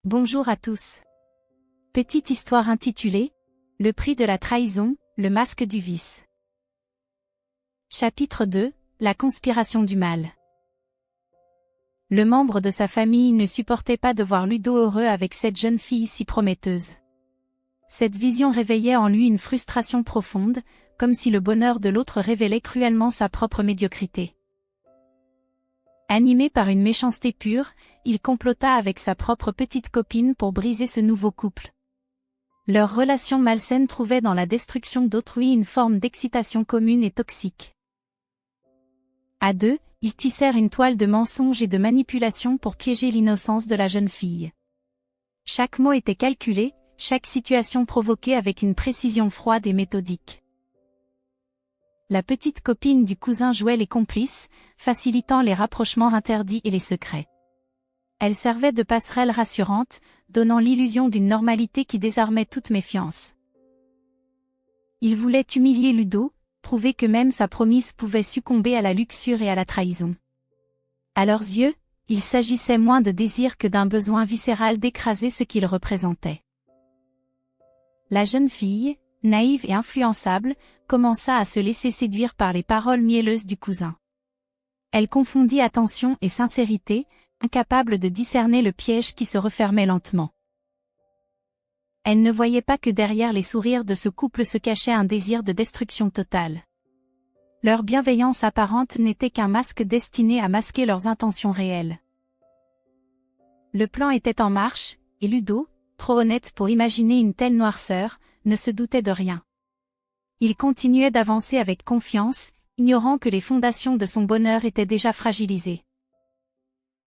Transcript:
Bonjour à tous. Petite histoire intitulée « Le prix de la trahison, le masque du vice ». Chapitre 2 – La conspiration du mal. Le membre de sa famille ne supportait pas de voir Ludo heureux avec cette jeune fille si prometteuse. Cette vision réveillait en lui une frustration profonde, comme si le bonheur de l'autre révélait cruellement sa propre médiocrité. Animé par une méchanceté pure, il complota avec sa propre petite copine pour briser ce nouveau couple. Leur relation malsaine trouvait dans la destruction d'autrui une forme d'excitation commune et toxique. À deux, ils tissèrent une toile de mensonges et de manipulations pour piéger l'innocence de la jeune fille. Chaque mot était calculé, chaque situation provoquée avec une précision froide et méthodique. La petite copine du cousin jouait les complices, facilitant les rapprochements interdits et les secrets. Elle servait de passerelle rassurante, donnant l'illusion d'une normalité qui désarmait toute méfiance. Il voulait humilier Ludo, prouver que même sa promise pouvait succomber à la luxure et à la trahison. À leurs yeux, il s'agissait moins de désir que d'un besoin viscéral d'écraser ce qu'il représentait. La jeune fille, naïve et influençable, commença à se laisser séduire par les paroles mielleuses du cousin. Elle confondit attention et sincérité, incapable de discerner le piège qui se refermait lentement. Elle ne voyait pas que derrière les sourires de ce couple se cachait un désir de destruction totale. Leur bienveillance apparente n'était qu'un masque destiné à masquer leurs intentions réelles. Le plan était en marche, et Ludo, trop honnête pour imaginer une telle noirceur, ne se doutait de rien. Il continuait d'avancer avec confiance, ignorant que les fondations de son bonheur étaient déjà fragilisées.